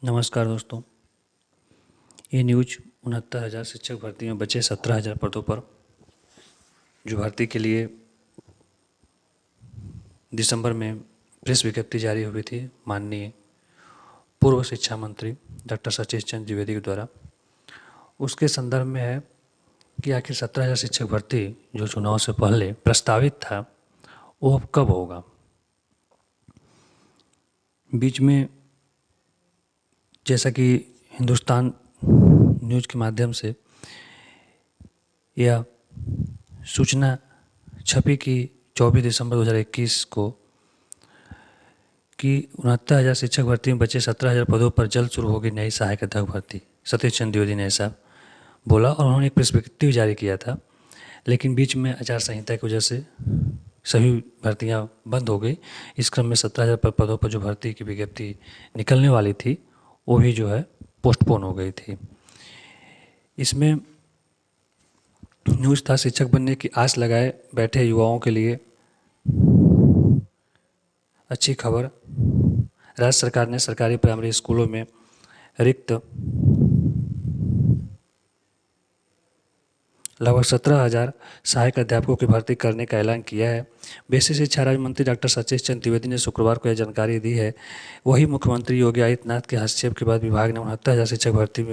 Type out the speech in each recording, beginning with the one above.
नमस्कार दोस्तों। ये न्यूज 69,000 शिक्षक भर्ती में बचे 17,000 पदों पर जो भर्ती के लिए दिसंबर में प्रेस विज्ञप्ति जारी हुई थी माननीय पूर्व शिक्षा मंत्री डॉक्टर सतीश चंद्र द्विवेदी के द्वारा, उसके संदर्भ में है कि आखिर 17,000 शिक्षक भर्ती जो चुनाव से पहले प्रस्तावित था वो अब कब होगा। बीच में जैसा कि हिंदुस्तान न्यूज़ के माध्यम से यह सूचना छपी कि 24 दिसंबर 2021 को कि 69,000 शिक्षक भर्ती में बचे 17,000 पदों पर जल्द शुरू होगी नई सहायक अध्यापक भर्ती। सतीश चंद्र द्विवेदी ने ऐसा बोला और उन्होंने एक प्रेस विज्ञप्ति जारी किया था, लेकिन बीच में आचार संहिता की वजह से सभी भर्तियां बंद हो गई। इस क्रम में 17,000 पदों पर जो भर्ती की विज्ञप्ति निकलने वाली थी वो भी जो है पोस्टपोन हो गई थी। इसमें न्यूज़ था शिक्षक बनने की आस लगाए बैठे युवाओं के लिए अच्छी खबर। राज्य सरकार ने सरकारी प्राइमरी स्कूलों में रिक्त लगभग 17,000 सहायक अध्यापकों की भर्ती करने का ऐलान किया है। बेसिक शिक्षा राज्य मंत्री डॉक्टर सतीश चंद्र द्विवेदी ने शुक्रवार को यह जानकारी दी है। वही मुख्यमंत्री योगी आदित्यनाथ के हस्तक्षेप के बाद विभाग ने 69,000 शिक्षक भर्ती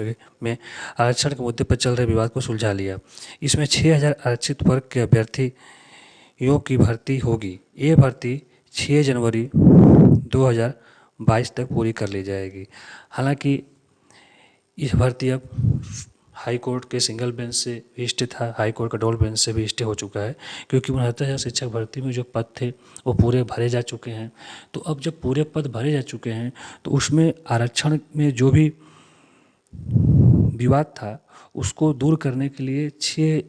में आरक्षण के मुद्दे पर चल रहे विवाद को सुलझा लिया। इसमें 6,000 आरक्षित वर्ग के अभ्यर्थियों की भर्ती होगी। ये भर्ती 6 जनवरी 2022 तक पूरी कर ली जाएगी। हालांकि यह भर्ती अब हाई कोर्ट के सिंगल बेंच से भी स्टे था, हाई कोर्ट का डबल बेंच से भी स्टे हो चुका है, क्योंकि 69,000 शिक्षक भर्ती में जो पद थे वो पूरे भरे जा चुके हैं। तो अब जब पूरे पद भरे जा चुके हैं तो उसमें आरक्षण में जो भी विवाद था उसको दूर करने के लिए 6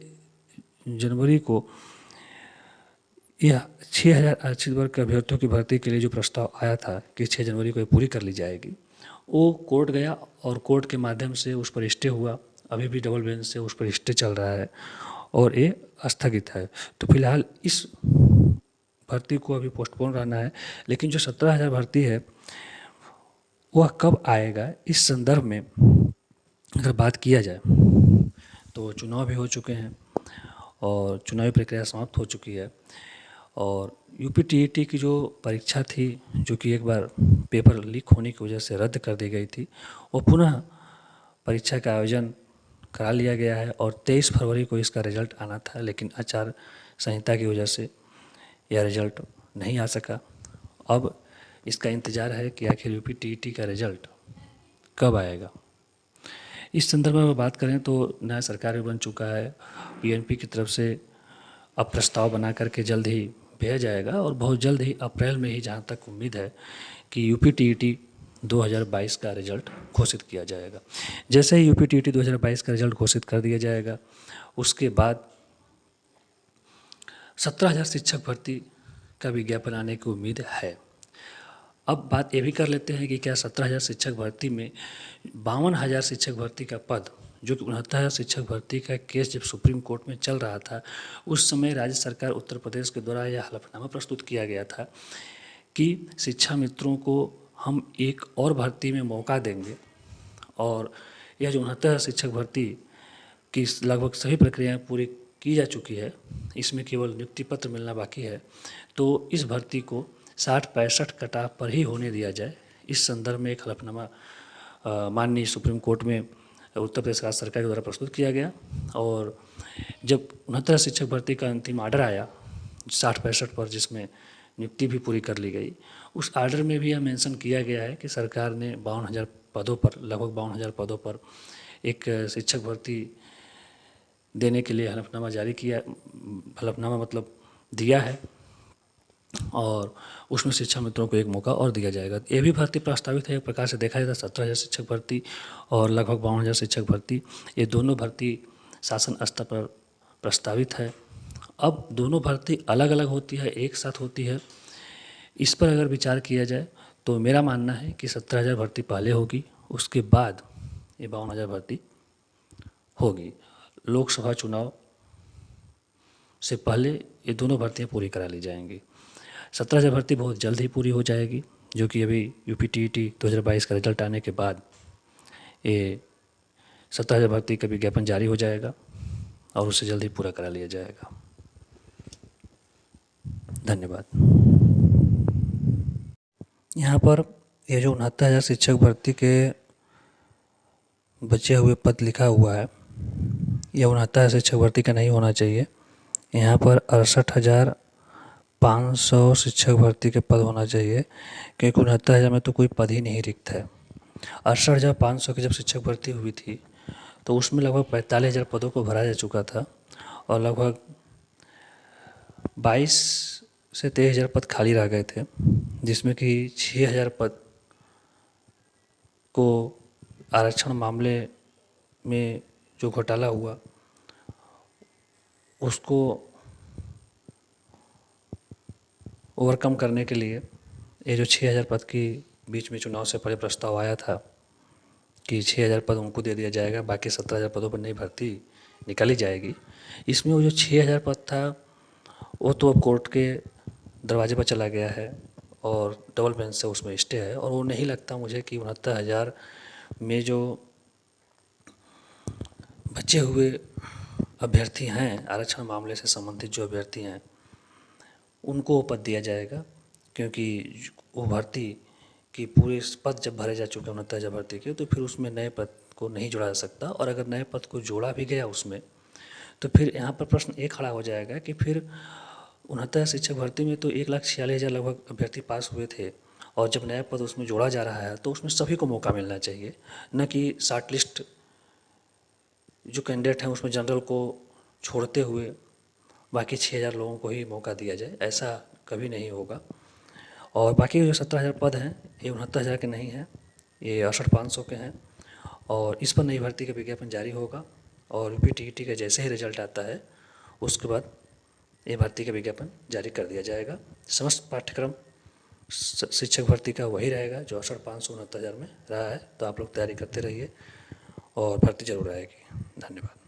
जनवरी को यह 6,000 आरक्षित वर्ग के अभ्यर्थियों की भर्ती के लिए जो प्रस्ताव आया था कि 6 जनवरी को ये पूरी कर ली जाएगी, वो कोर्ट गया और कोर्ट के माध्यम से उस पर स्टे हुआ। अभी भी डबल बेंच से उस पर स्टे चल रहा है और ये स्थगित है। तो फिलहाल इस भर्ती को अभी पोस्टपोन रहना है। लेकिन जो 17,000 भर्ती है वह कब आएगा, इस संदर्भ में अगर बात किया जाए तो चुनाव भी हो चुके हैं और चुनावी प्रक्रिया समाप्त हो चुकी है। और यूपीटीईटी की जो परीक्षा थी, जो कि एक बार पेपर लीक होने की वजह से रद्द कर दी गई थी, वो पुनः परीक्षा का आयोजन करा लिया गया है और 23 फरवरी को इसका रिजल्ट आना था, लेकिन आचार संहिता की वजह से यह रिजल्ट नहीं आ सका। अब इसका इंतज़ार है कि आखिर यूपीटीईटी का रिजल्ट कब आएगा। इस संदर्भ में बात करें तो नया सरकार भी बन चुका है। पीएनपी की तरफ से अब प्रस्ताव बना करके जल्द ही भेजा जाएगा और बहुत जल्द ही अप्रैल में ही, जहाँ तक उम्मीद है, कि यूपीटीईटी 2022 का रिजल्ट घोषित किया जाएगा। जैसे ही यूपीटीईटी 2022 का रिजल्ट घोषित कर दिया जाएगा उसके बाद 17,000 शिक्षक भर्ती का विज्ञापन आने की उम्मीद है। अब बात ये भी कर लेते हैं कि क्या 17,000 शिक्षक भर्ती में 52,000 शिक्षक भर्ती का पद, जो कि 69,000 शिक्षक भर्ती का केस जब सुप्रीम कोर्ट में चल रहा था उस समय राज्य सरकार उत्तर प्रदेश के द्वारा यह हलफनामा प्रस्तुत किया गया था कि शिक्षा मित्रों को हम एक और भर्ती में मौका देंगे और यह जो 69,000 शिक्षक भर्ती की लगभग सभी प्रक्रियाएं पूरी की जा चुकी है, इसमें केवल नियुक्ति पत्र मिलना बाकी है, तो इस भर्ती को 60-65 कटाव पर ही होने दिया जाए। इस संदर्भ में एक हलफनामा माननीय सुप्रीम कोर्ट में उत्तर प्रदेश राज्य सरकार के द्वारा प्रस्तुत किया गया और जब 69,000 शिक्षक भर्ती का अंतिम आर्डर आया 60-65 पर, जिसमें नियुक्ति भी पूरी कर ली गई, उस आर्डर में भी यह मेंशन किया गया है कि सरकार ने 52,000 पदों पर, लगभग 52,000 पदों पर एक शिक्षक भर्ती देने के लिए हलफनामा जारी किया, हलफनामा मतलब दिया है और उसमें शिक्षा मित्रों को एक मौका और दिया जाएगा। ये भी भर्ती प्रस्तावित है। एक प्रकार से देखा जाए तो 17,000 शिक्षक भर्ती और लगभग 52,000 शिक्षक भर्ती, ये दोनों भर्ती शासन स्तर पर प्रस्तावित है। अब दोनों भर्ती अलग अलग होती है, एक साथ होती है, इस पर अगर विचार किया जाए तो मेरा मानना है कि 17,000 भर्ती पहले होगी, उसके बाद ये 52,000 भर्ती होगी। लोकसभा चुनाव से पहले ये दोनों भर्तियाँ पूरी करा ली जाएंगी। 17,000 भर्ती बहुत जल्द ही पूरी हो जाएगी। जो कि अभी UPTET 2022 का रिजल्ट आने के बाद ये 17,000 भर्ती का विज्ञापन जारी हो जाएगा और उसे जल्दी पूरा करा लिया जाएगा। धन्यवाद। यहाँ पर ये जो 69,000 शिक्षक भर्ती के बचे हुए पद लिखा हुआ है, यह 69,000 शिक्षक भर्ती का नहीं होना चाहिए। यहाँ पर 68,500 शिक्षक भर्ती के पद होना चाहिए, क्योंकि 69,000 में तो कोई पद ही नहीं रिक्त है। 68,500 की जब शिक्षक भर्ती हुई थी तो उसमें लगभग 45,000 पदों को भरा जा चुका था और लगभग 22 से 23,000 पद खाली रह गए थे, जिसमें कि 6,000 पद को आरक्षण मामले में जो घोटाला हुआ उसको ओवरकम करने के लिए ये जो 6,000 पद की बीच में चुनाव से पहले प्रस्ताव आया था कि 6,000 पद उनको दे दिया जाएगा, बाकी 17,000 पदों पर नई भर्ती निकाली जाएगी। इसमें वो जो 6,000 पद था वो तो अब कोर्ट के दरवाजे पर चला गया है और डबल बेंच से उसमें स्टे है, और वो नहीं लगता मुझे कि 69,000 में जो बचे हुए अभ्यर्थी हैं, आरक्षण मामले से संबंधित जो अभ्यर्थी हैं, उनको वो पद दिया जाएगा, क्योंकि वो भर्ती की पूरे पद जब भरे जा चुके हैं 69,000 भर्ती के, तो फिर उसमें नए पद को नहीं जोड़ा जा सकता। और अगर नए पद को जोड़ा भी गया उसमें, तो फिर यहाँ पर प्रश्न ये खड़ा हो जाएगा कि फिर 69,000 शिक्षक भर्ती में तो 1,46,000 लगभग अभ्यर्थी पास हुए थे, और जब नया पद उसमें जोड़ा जा रहा है तो उसमें सभी को मौका मिलना चाहिए, न कि शॉर्ट लिस्ट जो कैंडिडेट हैं उसमें जनरल को छोड़ते हुए बाकी 6,000 लोगों को ही मौका दिया जाए। ऐसा कभी नहीं होगा। और बाकी जो 17,000 पद हैं ये 69,000 के नहीं हैं, ये 68,500 के हैं, और इस पर नई भर्ती का विज्ञापन जारी होगा, और UPTET का जैसे ही रिजल्ट आता है उसके बाद ये भर्ती का विज्ञापन जारी कर दिया जाएगा। समस्त पाठ्यक्रम शिक्षक भर्ती का वही रहेगा जो 68,500 69,000 में रहा है। तो आप लोग तैयारी करते रहिए और भर्ती जरूर आएगी। धन्यवाद।